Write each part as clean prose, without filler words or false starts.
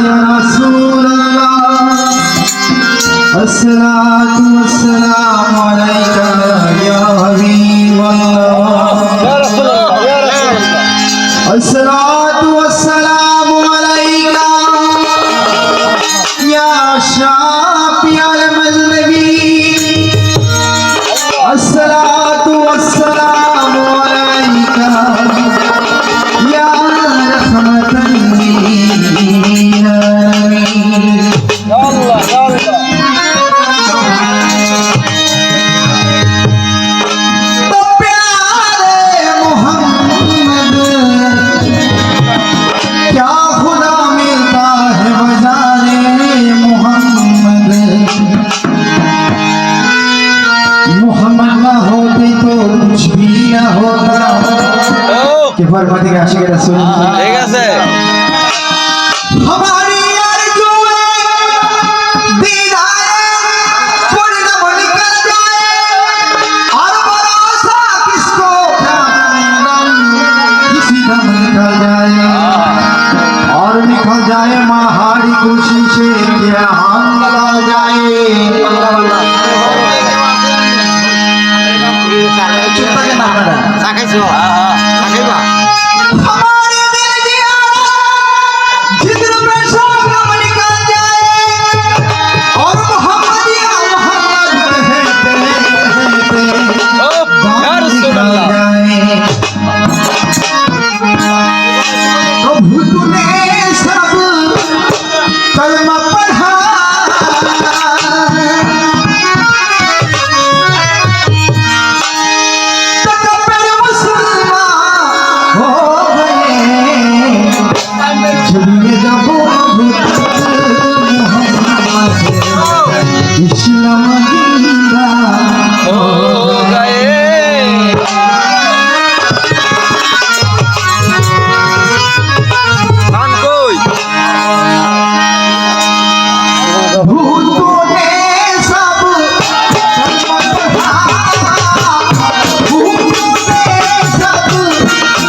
या रसूल अल्लाह अस्सलातु वस्सलामु अलैका या हबीब अल्लाह या रसूल अल्लाह अस्सलातु वस्सलामु अलैका या शाफिअल मज़लबी अस्सलातु वस्सलामु अलैका या रहमतन लिल आलमीन। अल्लाह तो प्यारे मोहम्मद क्या खुदा मिलता है बजारे मोहम्मद। मोहम्मद ना होते तो कुछ भी ना होता। के फरमाते हैं आशिक रसूल ঠিক আছে हमारी आरज़ू है दीदारे पूर्ण निकल जाए और भरोसा किसको क्या किसी दम निकल जाए और निकल जाए महारी खुशी से क्या हम निकल जाए। हमारे दिल दिया जिक्र में शबनम निकल जाए और मोहम्मदिया मोहम्मद कहते या रसूल निकल अल्लाह जाए। तो भूत ने सब कलमा पढ़ा तो कब्र मुसलमान हो गए जब ये जब मोहम्मद इस्लाम जिंदा हो गए कान कोई भूतों ने सब कलमा पढ़ा भूतों ने सब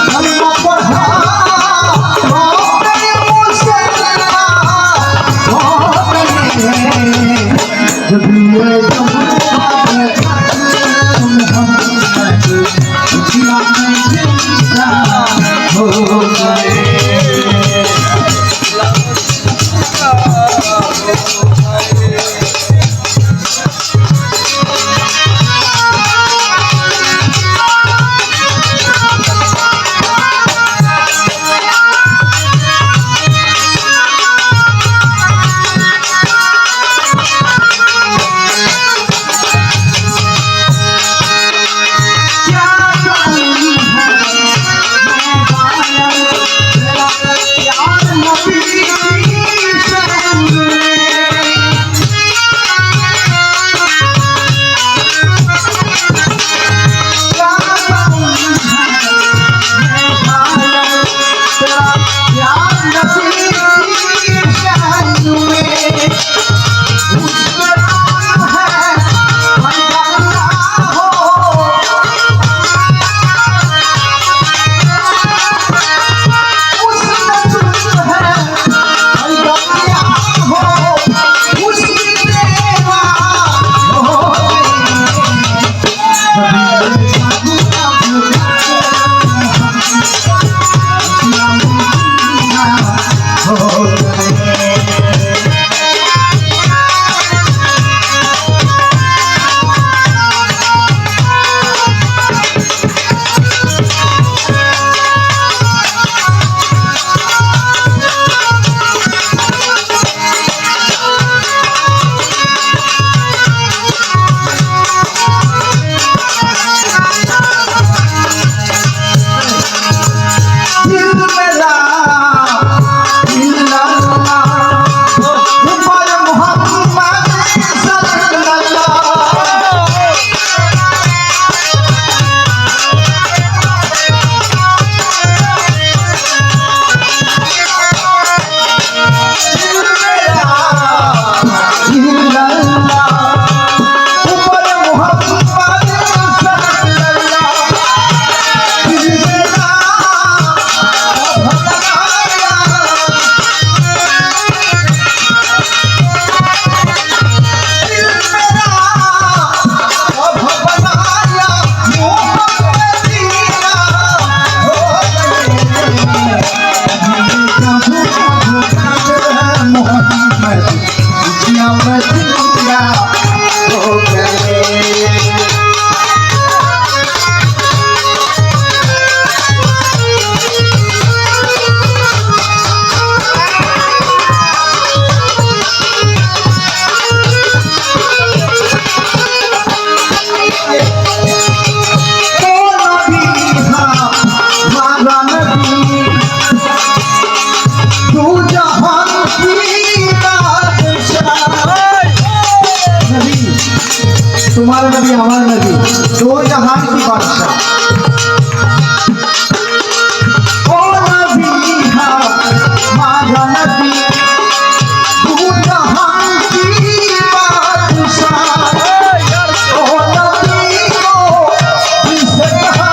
कलमा पढ़ा हो गए मुसलमान हो गए जब ये जब मोहम्मद इस्लाम जिंदा हो गए। क्या करूं है मैं बालक यार नबी शरण में तुम्हारा नबी हमारा नबी दो जहान की बादशाह ओ नबी हमारा नबी दो जहान की बादशाह ओ नबी को किससे कहा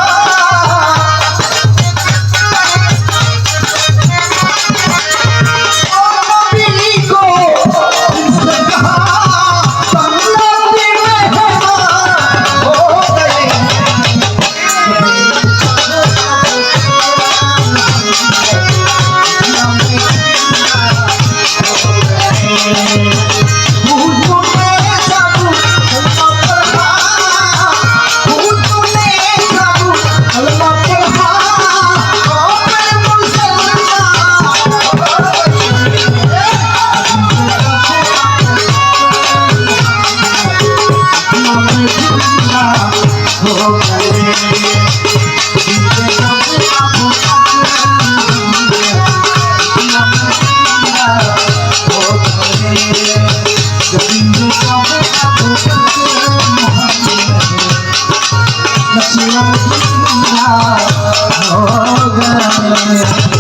ओ नबी को किससे कहा Oh,